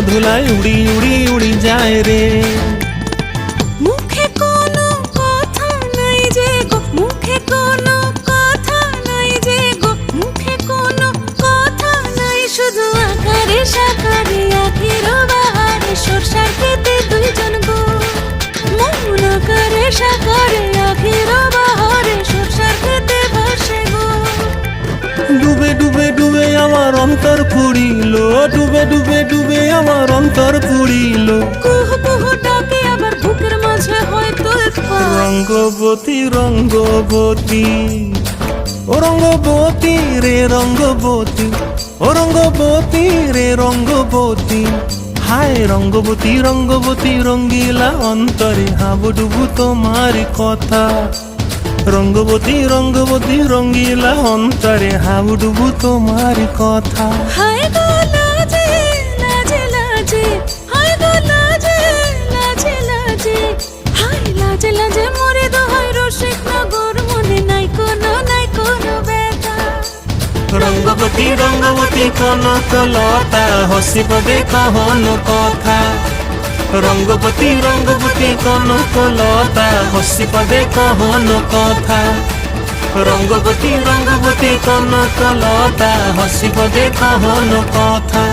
ধুলায় উড়ি উড়ি উড়ি যায় রে। মুখে কোনো কথা নাই যে গো, মুখে কোনো কথা নাই যে গো, মুখে কোনো কথা নাই, শুধু আকারে সাকারে আখের বাহারে সরষার খেতে দুইজন গো। মন আকারে সাকারে আখের বাহারে সরষার খেতে ভাসে গো। ডুবে ডুবে ডুবে আমার অন্তর পুড়িল, ডুবে ডুবে ডুবে আমার অন্তর পুড়িল। কুহু কুহু ডাকে আবার বুকের মাঝে হয়তো একবার রঙ্গবতী রঙ্গবতী ও রঙ্গবতী রে রঙ্গবতী, ও রঙ্গবতী রে রঙ্গবতী। হায় রঙ্গবতী রঙ্গবতী রঙ্গিলা অন্তরে হাবুডুবু তোমার কথা। রঙ্গবতী রঙ্গবতী রঙ্গিলা অন্তরে হাবুডুবু তোমার কথা। হায় গো লাজে লাজে লাজে, হায় গো লাজে লাজে লাজে, হায় লাজে লাজে মরে দোহাই রসিক নগর, মনে নাই কোনো ব্যথা। রঙ্গবতী রঙ্গবতী কনক লতা হসিব কহন কথা। রঙ্গবতী রঙ্গবতী কনক লতা হসিব কহন কথা। রঙ্গবতী রঙ্গবতী কনক লতা হসিব কহন কথা।